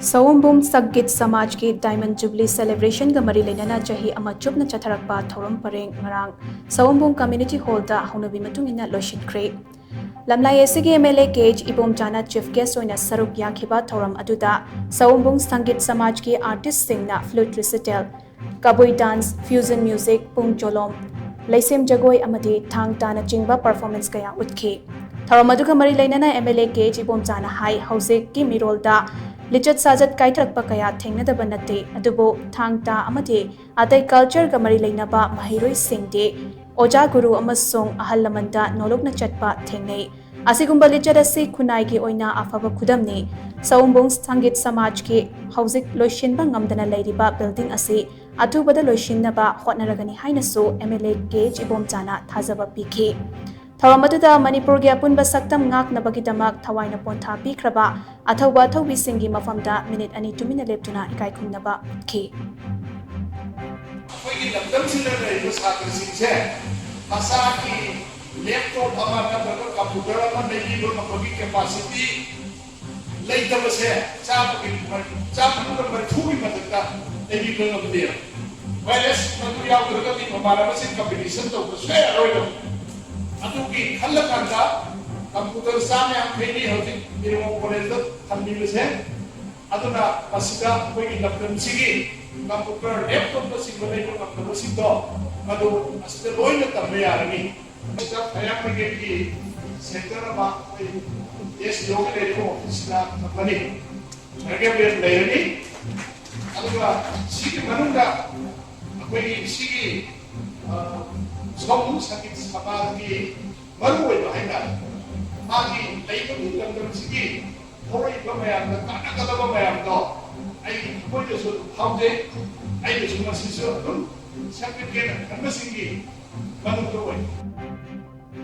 SAWOMBUNG SANGEET SAMAJ की diamond jubilee celebration का मरी लेना चाही अमा चुपना चथरकपा थौरम परेंग ngarang SAWOMBUNG कम्युनिटी हॉल दा हौनाबी मतुंग इना लोइशिनख्रे लमलाई एसीगी एमएलए केज इबोमचाना चीफ गेस्ट ओइना सरुक याखिबा थौरम अदुदा SAWOMBUNG संगीत समाज की artist सिंगना flute रिसिटल कबुई dance fusion music पुंग चोलोम लेसेम जगोई अमदी थांग ताना चिंगबा परफॉर्मेंस कया उतखी थौरम अदुगा मरी लेना एमएलए केज इबोमचाना हाई हौजिक की मिरोलदा लिचत साजत काइथरकपा कया थेंगनदबा नते अदुबो थांगता अमदि अतै कल्चर गा मरी लेनबा महिरोई सिंगदे ओजा गुरु अमसोंग अहल लमनदा नोलोकना चटपा थेंगनै असिगुंबा लिचत असि खुनाइगी ओइना अफबा खुदमनि SAWOMBUNG संगीत समाज के हौजिक लोइशिनबा ngamdana लेरिबा बिल्डिंग असि अथुबदा लोइशिन्नबा होटनारगनि हाइनसो एमएलए केज इबोमचाना थाजबा पिखि थौरम अदुदा मणिपुर की अपुनबा सक्तम ngaknabagidamag thawaiना पोंथा पिख्रबा अथौबा थौबिसिंगी मफमदा मिनिट अनि तुमिना लेप्तुना इकाई खुमनबा उतखि अखोइगी लमदमसिंदा लैबा सात्रसिंगसे मसाकी लैपटॉप अमा नत्रगा कंप्यूटर अमा लैबिबा मखोगी कैपेसिटी लैतबसे चापकी मरथुगी मदकता लैबिबा ngabde वायरस मदु यावदरगति ममाराबसिंग कंपटीशन तौबसे अरोइदो अतुकी खल्लकांदा कंप्यूटर सामे फेनी होती इरमो कॉलेज थम्बिबसे अदुना मसिदा कोई लपदमसिगी कंप्यूटर लैपटॉप बसिंग बनेको कंप्यूटरसिंदो मदु असिदा लोइना तम्बे यारनी मसिदा फयामगे की सेंटर मा एस योगे लेको ऑफिसना कंपनी रगे बे लेरनी अदुगा सिगी मनुंगा कोई सिगी SAWOMBUNG संगीत समाज की मरुओई बाहिना मागी लेइबुग लमदमसिगी थोरइबा मयाम कानागदबा मयाम दो आई कोइदसु हाउजे आई सुमसिसु संगीत के अनबसिगी मनुदोई